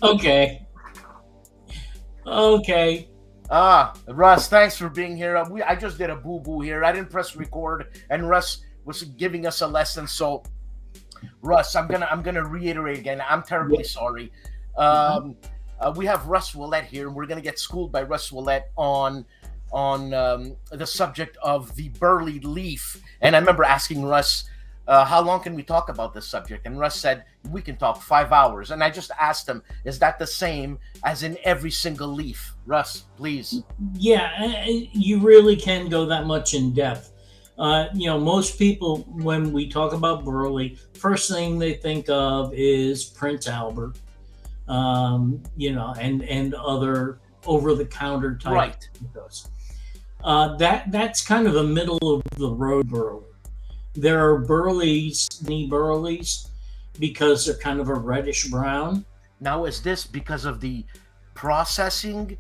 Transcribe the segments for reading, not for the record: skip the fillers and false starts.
Okay. Okay. Russ, thanks for being here. I just did a boo boo here. I didn't press record, and Russ was giving us a lesson. So, Russ, I'm gonna reiterate again. I'm terribly Yeah. sorry. Uh-huh. Um, we have Russ Willett here, and we're gonna get schooled by Russ Willett on the subject of the Burley leaf. And I remember asking Russ, how long can we talk about this subject? And Russ said, we can talk 5 hours. And I just asked him, is that the same as in every single leaf? Russ, please. Yeah, you really can go that much in depth. Most people, when we talk about Burley, first thing they think of is Prince Albert, and other over-the-counter type Right. tobaccos. That's kind of a middle of the road Burley. There are Burleys, mini Burleys, because they're kind of a reddish brown. Now, is this because of the processing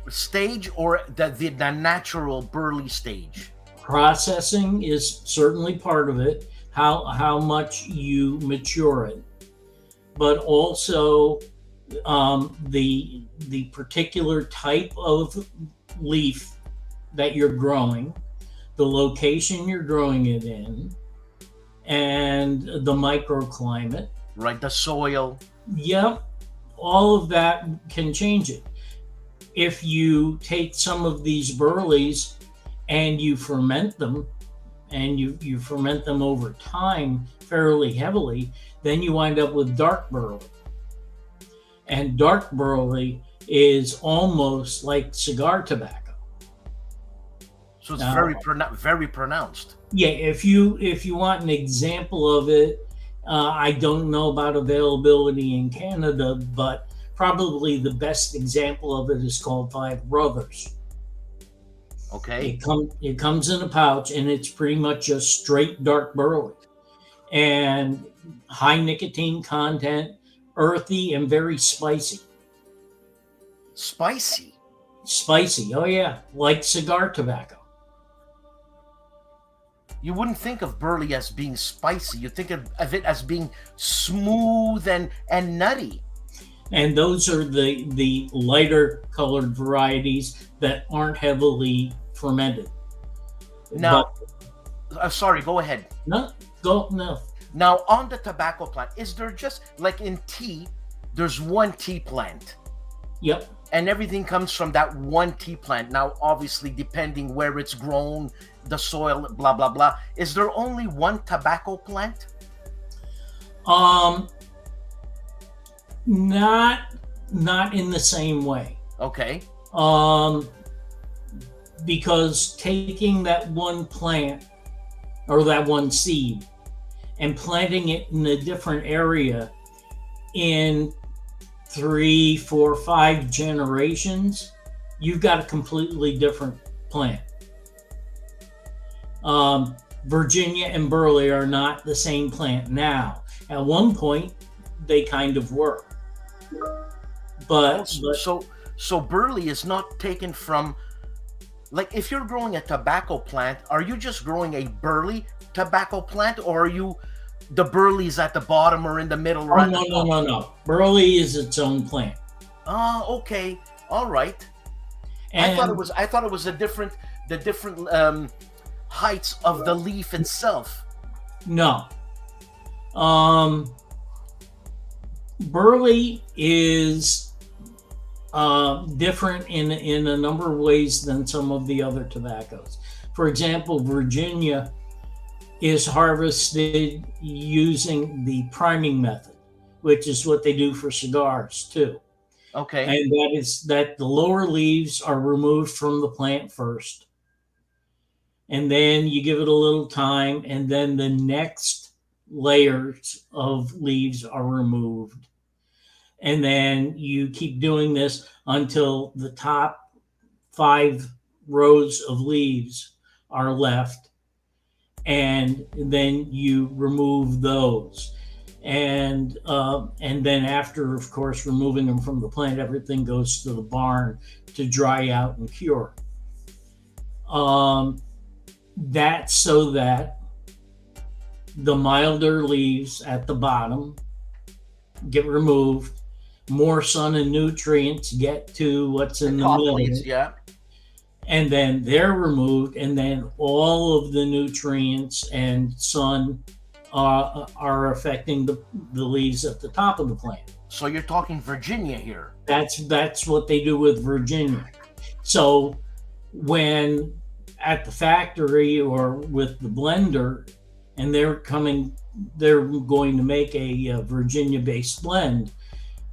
stage or the natural Burley stage? Processing is certainly part of it. How much you mature it, but also the particular type of leaf that you're growing, the location you're growing it in, and the microclimate. Right, the soil. Yep, all of that can change it. If you take some of these burleys and you ferment them, and you ferment them over time fairly heavily, then you wind up with dark burley. And dark burley is almost like cigar tobacco. So it's Now, very pronounced. yeah, if you want an example of it, I don't know about availability in Canada, but probably the best example of it is called Five Brothers. Okay. It comes in a pouch, and it's pretty much just straight dark burley and high nicotine content, earthy and very spicy. Spicy. Spicy, oh yeah, like cigar tobacco. You wouldn't think of burley as being spicy. You think of it as being smooth and nutty. And those are the lighter colored varieties that aren't heavily fermented. But Now, sorry, go ahead. no, go no. Now, on the tobacco plant, is there just like in tea, there's one tea plant Yep. and everything comes from that one tea plant. Now, obviously, depending where it's grown, the soil, blah, blah, blah. Is there only one tobacco plant? Um, not not in the same way. Okay. Um, because taking that one plant or that one seed and planting it in a different area in 3, 4, 5 generations, you've got a completely different plant. Virginia and Burley are not the same plant now. At one point, they kind of were, Oh, but so burley is not taken from, like, if you're growing a tobacco plant, are you just growing a burley tobacco plant, or are you the burley's at the bottom or in the middle or oh at the no no top? no no, Burley is its own plant, Ah, okay, all right. and I thought it was the different heights of the leaf itself. no, um, Burley is different in a number of ways than some of the other tobaccos. For example, Virginia is harvested using the priming method, which is what they do for cigars too. Okay. And that is that the lower leaves are removed from the plant first, and then you give it a little time, and then the next layers of leaves are removed. And then you keep doing this until the top 5 rows of leaves are left, and then you remove those. And then after, of course, removing them from the plant, everything goes to the barn to dry out and cure. Um, that's so that the milder leaves at the bottom get removed, more sun and nutrients get to what's The in the top middle, leaves, yeah. and then they're removed, and then all of the nutrients and sun are affecting the leaves at the top of the plant. So you're talking Virginia here. That's what they do with Virginia. So when at the factory or with the blender, and they're going to make a Virginia-based blend,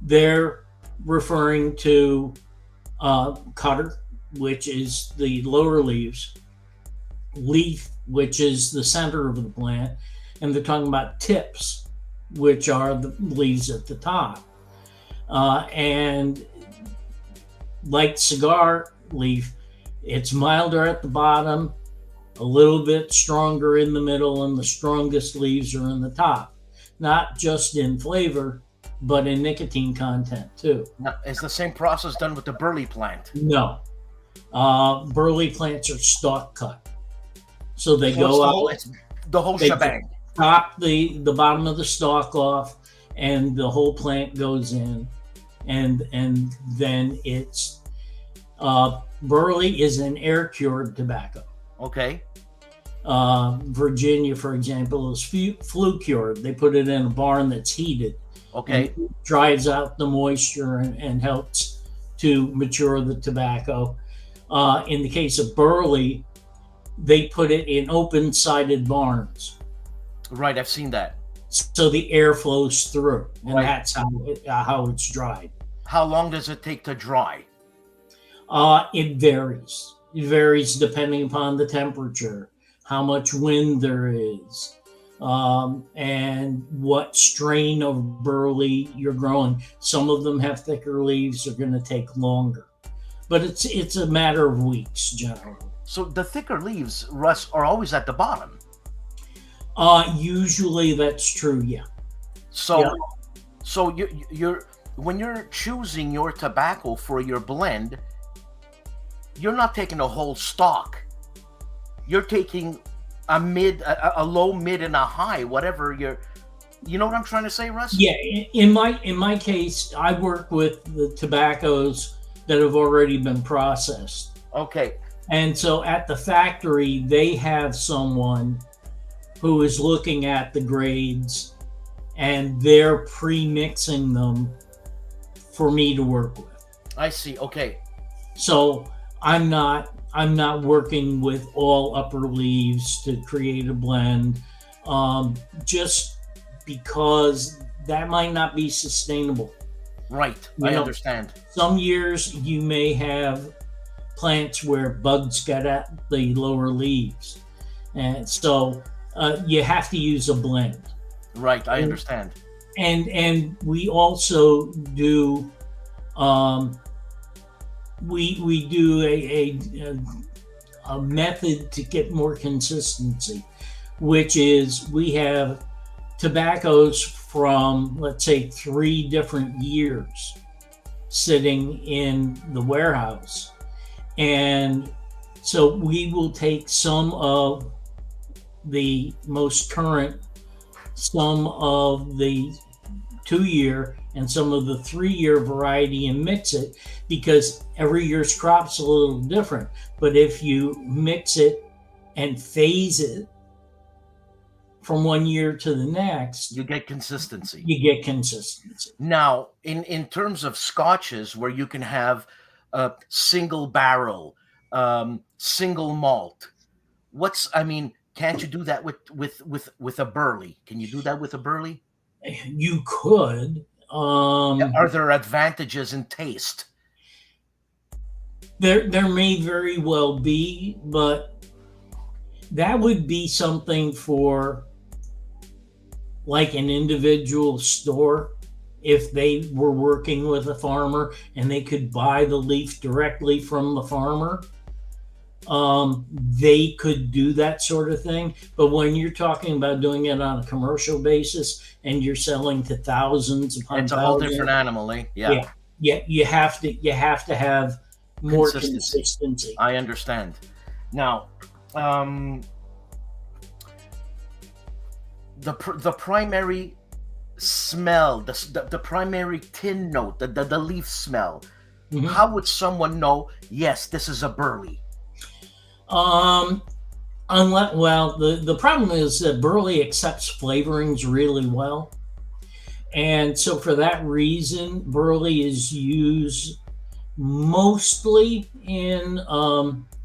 they're referring to cutter, which is the lower leaves, leaf, which is the center of the plant, and they're talking about tips, which are the leaves at the top. And like cigar leaf, it's milder at the bottom, a little bit stronger in the middle, and the strongest leaves are in the top. Not just in flavor, but in nicotine content too. Now, is the same process done with the burley plant? No, burley plants are stalk cut, so they So go out. it's the whole They shebang. chop the bottom of the stalk off, and the whole plant goes in, and then it's burley is an air cured tobacco. Okay. Virginia, for example, is flue cured. They put it in a barn that's heated. Okay. And dries out the moisture and helps to mature the tobacco. In the case of burley, they put it in open-sided barns, Right, I've seen that. so the air flows through, and Right. that's how it's dried. How long does it take to dry? It varies. It varies depending upon the temperature, how much wind there is, and what strain of burley you're growing. Some of them have thicker leaves, are going to take longer, but it's a matter of weeks generally. So the thicker leaves, Russ, are always at the bottom. Usually that's true, yeah. So, Yeah. so you're when you're choosing your tobacco for your blend, you're not taking a whole stalk. You're taking a mid, a low, mid, and a high, whatever you're. You know what I'm trying to say, Russ? Yeah, in my case, I work with the tobaccos that have already been processed. Okay. And so at the factory, they have someone who is looking at the grades, and they're pre-mixing them for me to work with. I see. Okay. So I'm not working with all upper leaves to create a blend, just because that might not be sustainable. Right. You I know, understand. Some years you may have plants where bugs get at the lower leaves, and so you have to use a blend. Right. I understand. And we also do we do a method to get more consistency, which is we have tobaccos from, let's say, 3 different years sitting in the warehouse. And so we will take some of the most current, some of the 2-year, and some of the 3-year variety and mix it, because every year's crop's a little different. But if you mix it and phase it from one year to the next, You get consistency. you get consistency. Now, in terms of scotches, where you can have a single barrel, single malt, can't you do that with a burley? Can you do that with a burley? You could. Are there advantages in taste? There may very well be, but that would be something for like an individual store. If they were working with a farmer and they could buy the leaf directly from the farmer, they could do that sort of thing. But when you're talking about doing it on a commercial basis and you're selling to thousands upon It's a whole thousands, different animal, eh? Yeah. you have to have more consistency. I understand. Now, the primary smell, the primary tin note, the leaf smell, Mhm. how would someone know, yes, this is a burley? Unless, well, the problem is that burley accepts flavorings really well. And so for that reason, burley is used mostly in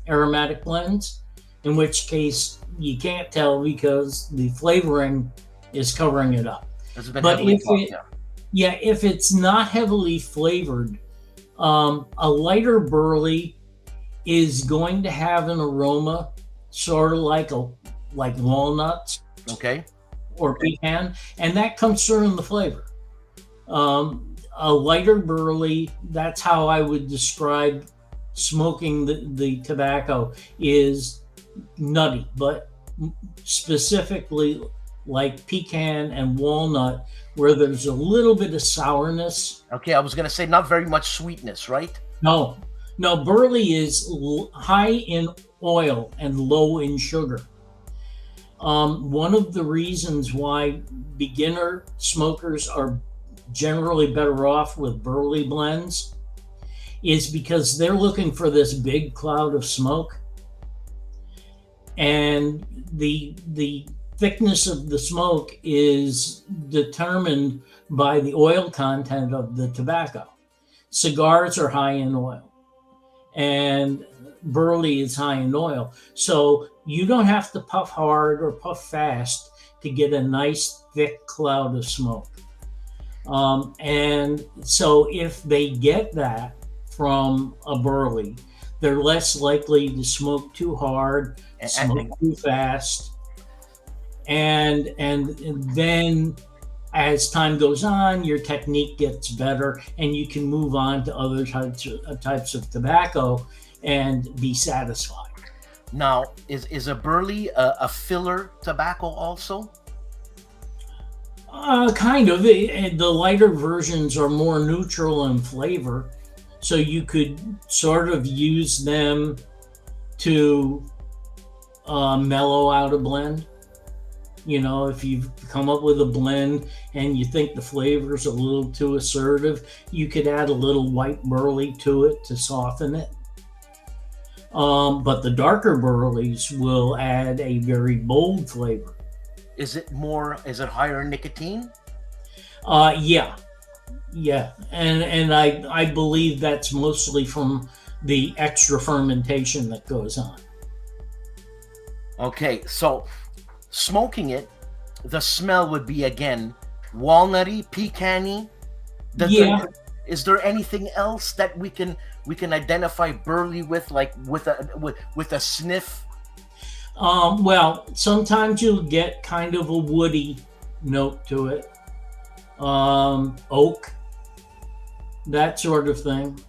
aromatic blends, in which case you can't tell because the flavoring is covering it up. Has been But heavily if taught, it, yeah. yeah, if it's not heavily flavored, a lighter burley is going to have an aroma sort of like walnuts Okay. or pecan, and that comes through in the flavor. A lighter burley, that's how I would describe smoking the tobacco, is nutty, but specifically like pecan and walnut, where there's a little bit of sourness. Okay, I was gonna say not very much sweetness, right? No, no, burley is high in oil and low in sugar. One of the reasons why beginner smokers are generally better off with burley blends is because they're looking for this big cloud of smoke, and the thickness of the smoke is determined by the oil content of the tobacco. Cigars are high in oil, and burley is high in oil. So you don't have to puff hard or puff fast to get a nice thick cloud of smoke. And so if they get that from a burley, they're less likely to smoke too hard, smoke too fast. And then as time goes on, your technique gets better and you can move on to other types of tobacco and be satisfied. Now, is a burley a filler tobacco also? Kind of. The lighter versions are more neutral in flavor, so you could sort of use them to mellow out a blend. You know, if you've come up with a blend and you think the flavor's a little too assertive, you could add a little white burley to it to soften it. But the darker burleys will add a very bold flavor. Is it higher in nicotine? Yeah, and I believe that's mostly from the extra fermentation that goes on. Okay, so smoking it, the smell would be again walnutty, pecan-y. Yeah. Is there anything else that we can identify burley with, like with a sniff? Well, sometimes you'll get kind of a woody note to it. Oak, that sort of thing.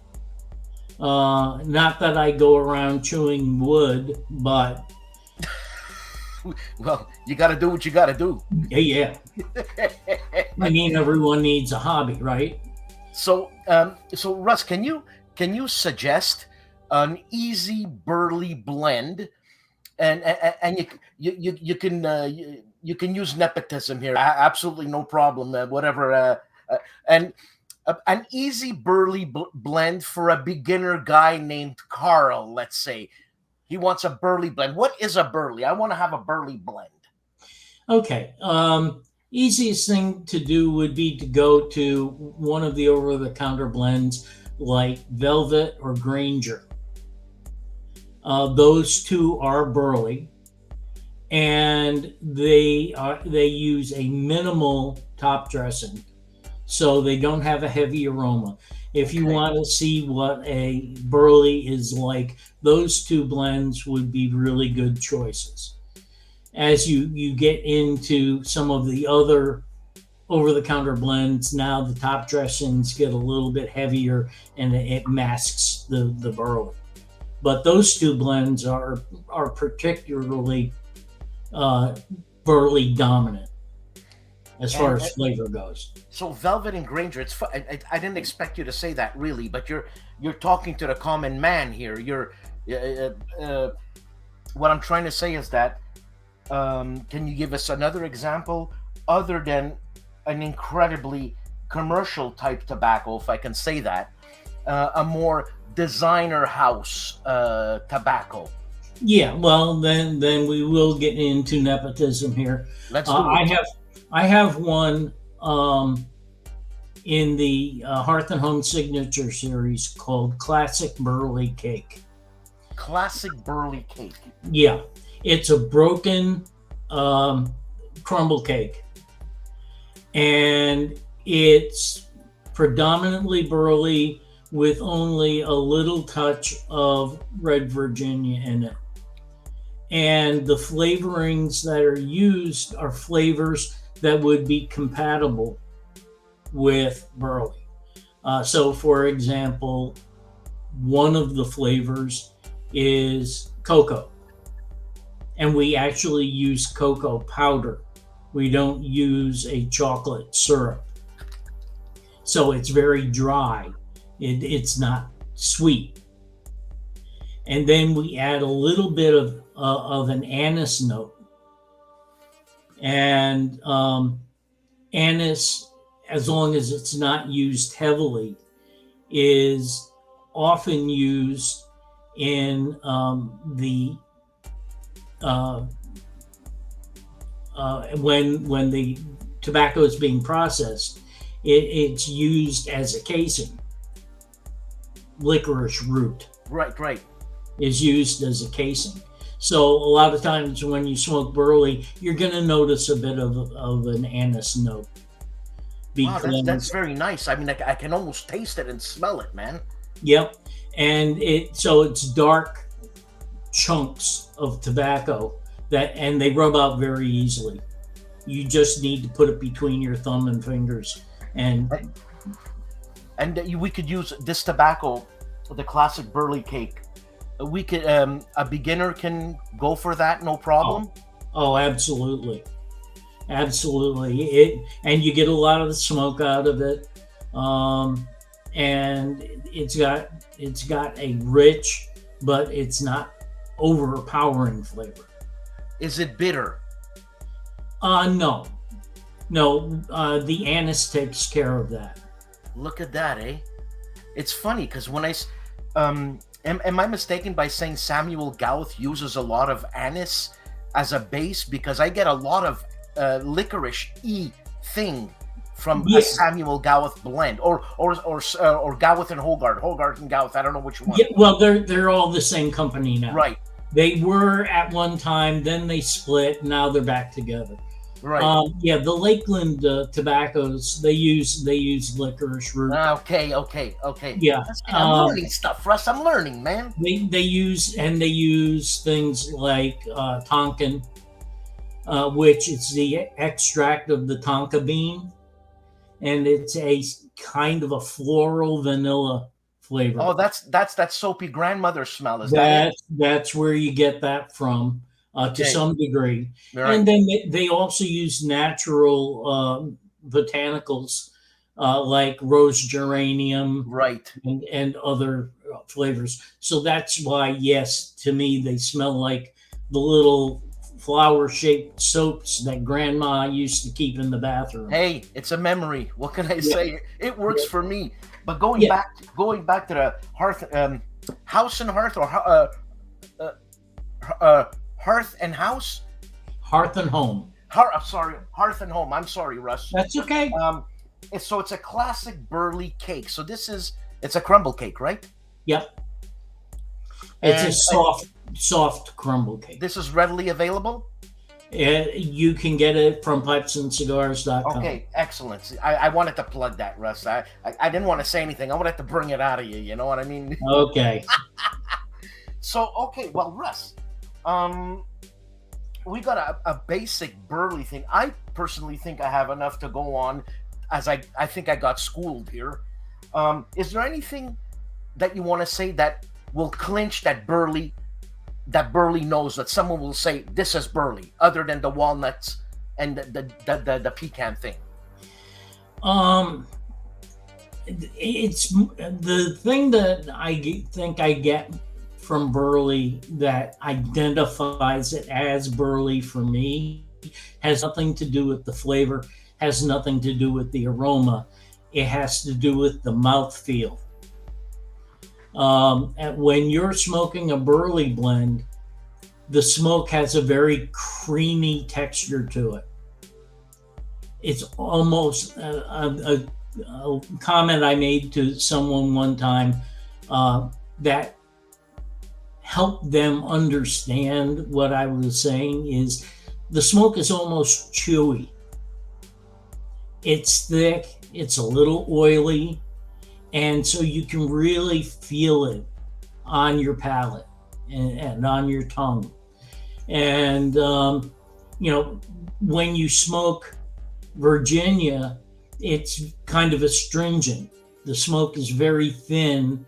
Not that I go around chewing wood, but well, you got to do what you got to do. Yeah. I mean, everyone needs a hobby, right? So, so Russ, can you suggest an easy burley blend? And you can use nepotism here. Absolutely no problem. Whatever. And an easy burley blend for a beginner guy named Carl. Let's say he wants a burley blend. What is a burley? I want to have a burley blend. Okay. Easiest thing to do would be to go to one of the over-the-counter blends like Velvet or Granger. Those two are burley, and they use a minimal top dressing, so they don't have a heavy aroma. If you want to see what a burley is like, those two blends would be really good choices. As you get into some of the other over-the-counter blends, now the top dressings get a little bit heavier and it masks the burley. But those two blends are particularly burley dominant as far as flavor goes. So Velvet and Granger, I didn't expect you to say that really, but you're talking to the common man here. What I'm trying to say is that can you give us another example other than an incredibly commercial type tobacco, if I can say that, a more designer house tobacco. Yeah, well, then we will get into nepotism here. Let's Uh, do I it. have I have one in the Hearth and Home Signature series called Classic Burley Cake. Classic Burley cake. Yeah, it's a broken um, crumble cake, and it's predominantly burley with only a little touch of red Virginia in it. And the flavorings that are used are flavors that would be compatible with burley. So, for example, one of the flavors is cocoa, and we actually use cocoa powder. We don't use a chocolate syrup. So it's very dry. It's not sweet. And then we add a little bit of an anise note. And anise, as long as it's not used heavily, is often used in the uh, when the tobacco is being processed. It's used as a casing. Licorice root Right, right. is used as a casing. So a lot of times when you smoke burley, you're going to notice a bit of an anise note. Wow, that's Because, very nice. I mean, I can almost taste it and smell it, man. yep. And it's dark chunks of tobacco and they rub out very easily. You just need to put it between your thumb and fingers. And And we could use this tobacco, the classic Burley cake. We could a beginner can go for that, no problem. oh, absolutely. Absolutely. And you get a lot of the smoke out of it. And it's got a rich, but it's not overpowering flavor. Is it bitter? No. No, the anise takes care of that. Look at that, eh? It's funny because when am I mistaken by saying Samuel Gauth uses a lot of anise as a base? Because I get a lot of licorice thing from a Yeah. Samuel Gauth blend, or Gauth and Hogarth and Gauth. I don't know which one. Yeah, well, they're all the same company now. Right, They were at one time, then they split. Now they're back together. right. Yeah, the Lakeland tobaccos they use licorice root. Okay. Yeah, I'm learning stuff, Russ. I'm learning, man. they use things like Tonkin, which is the extract of the tonka bean, and it's a kind of a floral vanilla flavor. Oh, that's that soapy grandmother smell. Is that it? That's where you get that from, to Okay. some degree. All right. And then they also use natural botanicals like rose geranium Right. and other flavors. So that's why, yes, to me, they smell like the little flower shaped soaps that grandma used to keep in the bathroom. Hey, it's a memory. What can I Yeah. say? It works Yeah. for me. But going Yeah. back to the hearth, house and hearth, or hearth and house. Hearth and Home. Sorry, hearth and home. I'm sorry, Russ. That's okay. So it's a classic Burley cake. So it's a crumble cake, right? Yep. It's And a soft crumble cake. this is readily available. You can get it from pipesandscigars.com. Okay, excellent. I wanted to plug that, Russ. I didn't want to say anything. I wanted to bring it out of you. You know what I mean? Okay. So, okay, well, Russ, we got a basic Burley thing. I personally think I have enough to go on, as I think I got schooled here. Is there anything that you want to say that will clinch that Burley knows, that someone will say this is Burley, other than the walnuts and the pecan thing? It's the thing that I think I get from Burley that identifies it as Burley for me has nothing to do with the flavor. has nothing to do with the aroma. It has to do with the mouthfeel. And when you're smoking a burley blend, the smoke has a very creamy texture to it. It's almost a comment I made to someone one time that helped them understand what I was saying is the smoke is almost chewy. It's thick, it's a little oily, and so you can really feel it on your palate and on your tongue. And, when you smoke Virginia, it's kind of astringent. The smoke is very thin,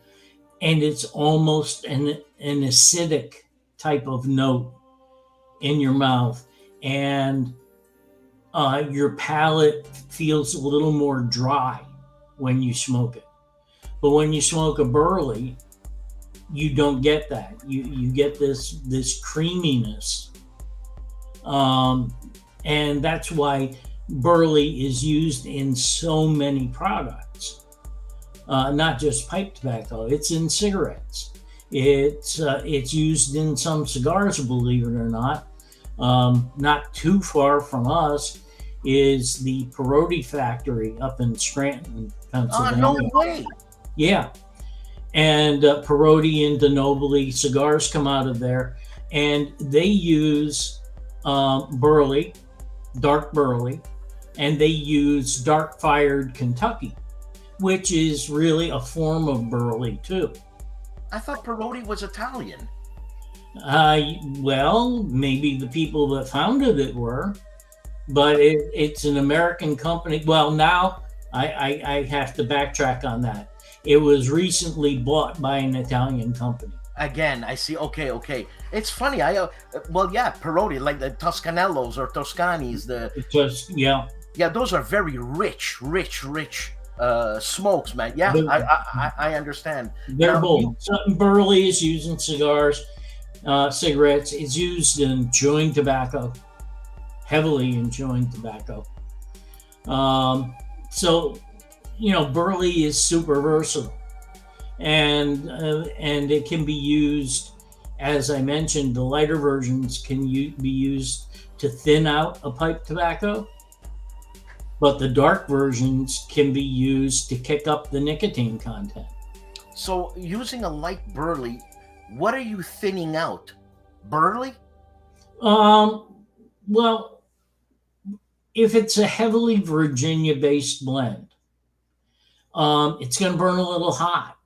and it's almost an acidic type of note in your mouth. And your palate feels a little more dry when you smoke it. But when you smoke a burley, you don't get that. You get this creaminess. And that's why burley is used in so many products, not just pipe tobacco. It's in cigarettes. It's used in some cigars, believe it or not. Not too far from us is the Perotti factory up in Scranton, Pennsylvania. Oh, no way. Yeah. And Perotti and DeNobili cigars come out of there, and they use burley, dark burley, and they use dark fired Kentucky, which is really a form of burley too. I thought Perotti was Italian. Well, maybe the people that founded it were, but it's an American company. Well, now I have to backtrack on that. It was recently bought by an Italian company. Again, I see. Okay. It's funny. Perotti, like the Toscanellos or Toscanis. Yeah, those are very rich smokes, man. Yeah, I understand. They're both. Burley is used in cigars, cigarettes. It's used in chewing tobacco, heavily in chewing tobacco. Burley is super versatile, and it can be used, as I mentioned, the lighter versions can be used to thin out a pipe tobacco, but the dark versions can be used to kick up the nicotine content. So using a light burley, what are you thinning out? Burley? Well, if it's a heavily Virginia-based blend, it's going to burn a little hot.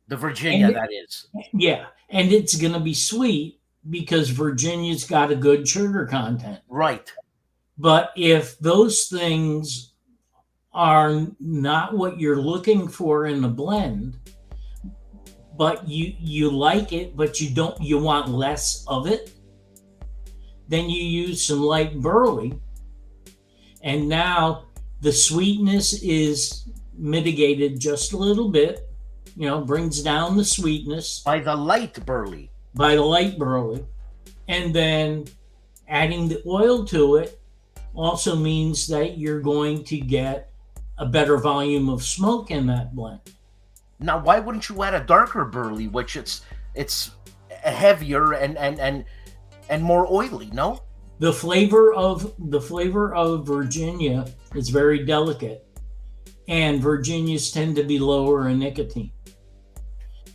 The Virginia, that is. Yeah, and it's going to be sweet because Virginia's got a good sugar content. Right. But if those things are not what you're looking for in a blend, but you like it, but you want less of it, then you use some light burley, and now the sweetness is mitigated just a little bit, brings down the sweetness by the light burley. And then adding the oil to it also means that you're going to get a better volume of smoke in that blend. Now, why wouldn't you add a darker burley, which it's heavier and more oily? No, the flavor of Virginia is very delicate, and Virginias tend to be lower in nicotine.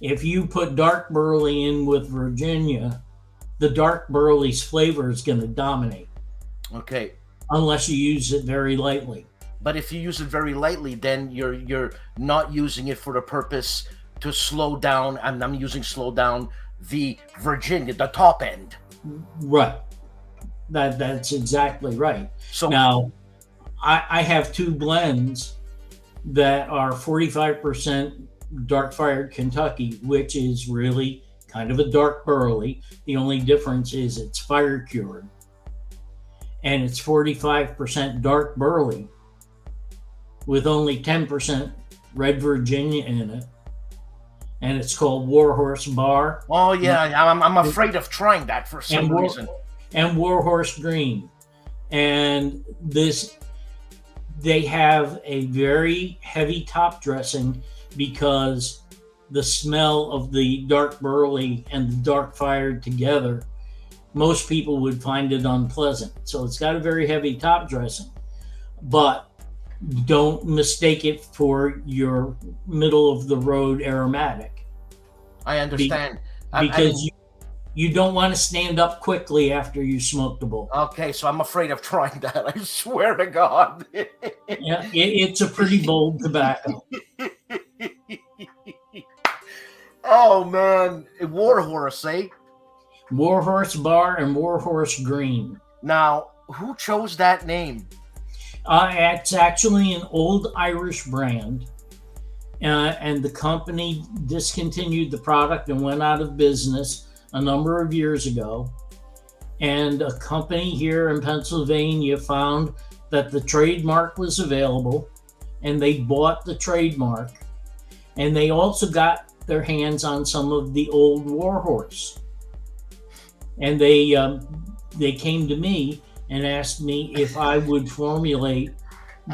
If you put dark burley in with Virginia, the dark burley's flavor is going to dominate. Okay. Unless you use it very lightly. But if you use it very lightly, then you're not using it for the purpose to slow down. And I'm using slow down the Virginia, the top end. Right. That's exactly right. So now, I have two blends that are 45% dark fired Kentucky, which is really kind of a dark burley. The only difference is it's fire cured. And it's 45% dark burley with only 10% red Virginia in it. And it's called Warhorse Bar. Oh, yeah. I'm afraid of trying that for some reason. And Warhorse Green. And this, they have a very heavy top dressing because the smell of the dark burley and the dark fired together, most people would find it unpleasant. So it's got a very heavy top dressing, but don't mistake it for your middle of the road aromatic. I understand. Because you don't want to stand up quickly after you smoke the bowl. Okay, so I'm afraid of trying that. I swear to God. Yeah, it's a pretty bold tobacco. Oh man, Warhorse, eh? Warhorse Bar and Warhorse Green. Now, who chose that name? It's actually an old Irish brand, and the company discontinued the product and went out of business a number of years ago. And a company here in Pennsylvania found that the trademark was available, and they bought the trademark. And they also got their hands on some of the old Warhorse. And they came to me and asked me if I would formulate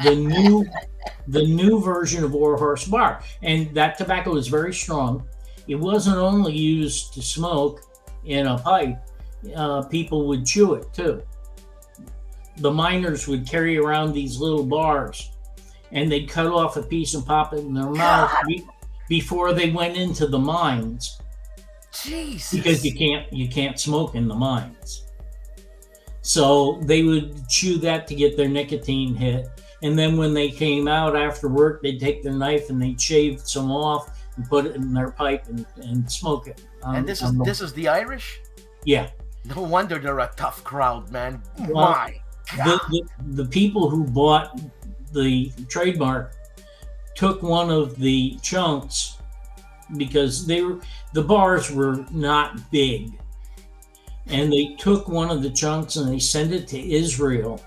the new version of Warhorse Bar. And that tobacco is very strong. It wasn't only used to smoke in a pipe. People would chew it too. The miners would carry around these little bars, and they'd cut off a piece and pop it in their mouth before they went into the mines. Jesus. Because you can't smoke in the mines. So they would chew that to get their nicotine hit. And then when they came out after work, they'd take their knife and they'd shave some off and put it in their pipe and smoke it. And this is the Irish? Yeah. No wonder they're a tough crowd, man. Well, My God. the people who bought the trademark took one of the chunks because the bars were not big. And they took one of the chunks and they sent it to Israel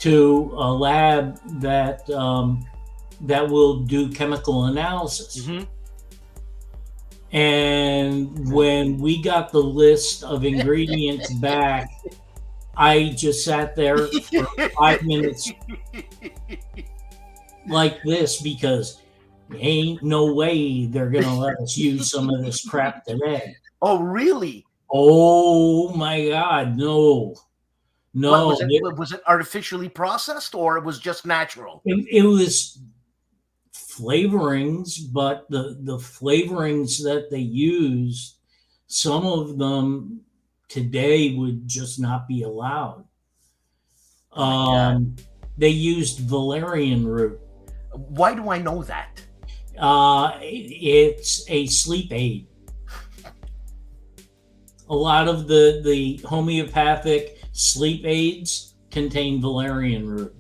to a lab that will do chemical analysis. Mm-hmm. And when we got the list of ingredients back, I just sat there for 5 minutes like this because ain't no way they're gonna let us use some of this crap today. Oh, really? Oh my God, no. Was it artificially processed or it was just natural? It was flavorings, but the flavorings that they used, some of them today would just not be allowed. They used valerian root. Why do I know that? It's a sleep aid. A lot of the homeopathic sleep aids contain valerian root.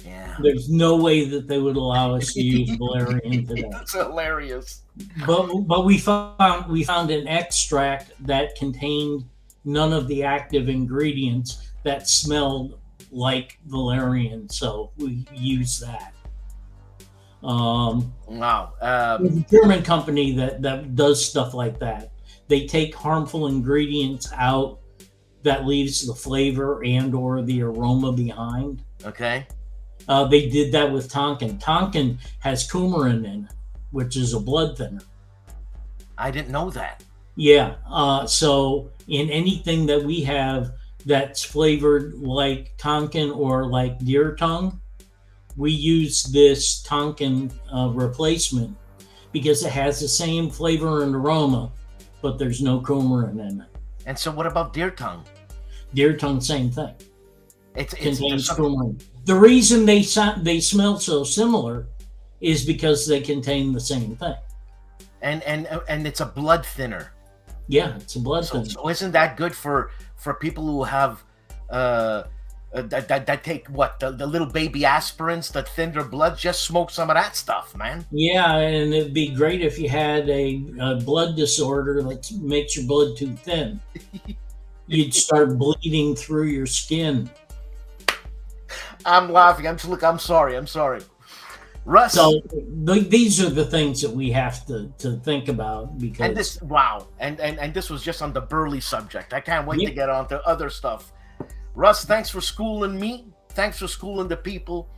Yeah. There's no way that they would allow us to use valerian today. That's hilarious. But we found an extract that contained none of the active ingredients that smelled like valerian, so we used that. Wow. There's a German company that does stuff like that. They take harmful ingredients out that leaves the flavor and or the aroma behind. Okay. They did that with Tonkin. Tonkin has coumarin in it, which is a blood thinner. I didn't know that. Yeah. So in anything that we have that's flavored like Tonkin or like deer tongue, we use this Tonkin replacement because it has the same flavor and aroma, but there's no coumarin in it. And so what about deer tongue? Deer tongue, same thing. It Contains coumarin. The reason they smell so similar is because they contain the same thing. And it's a blood thinner. Yeah, it's a blood thinner. So isn't that good for people who have that take what the little baby aspirins that thin their blood? Just smoke some of that stuff, man. Yeah, and it'd be great if you had a blood disorder that makes your blood too thin. You'd start bleeding through your skin. I'm laughing. I'm sorry. Russ. So these are the things that we have to think about because. And this and this was just on the Burley subject. I can't wait to get on to other stuff. Russ, thanks for schooling me. Thanks for schooling the people.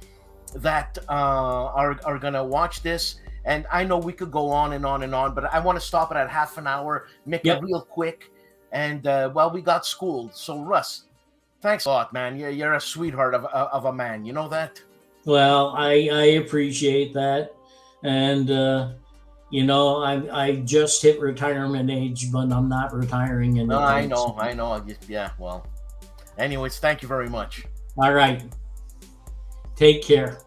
that are gonna watch this. And I know we could go on and on and on, but I want to stop it at half an hour, make it Yep. real quick. And well, we got schooled. So Russ, thanks a lot, man. You're a sweetheart of a man. You know that? Well, I appreciate that, and I just hit retirement age, but I'm not retiring I anytime know, soon. I know. Yeah, well. Anyways, thank you very much. All right, take care.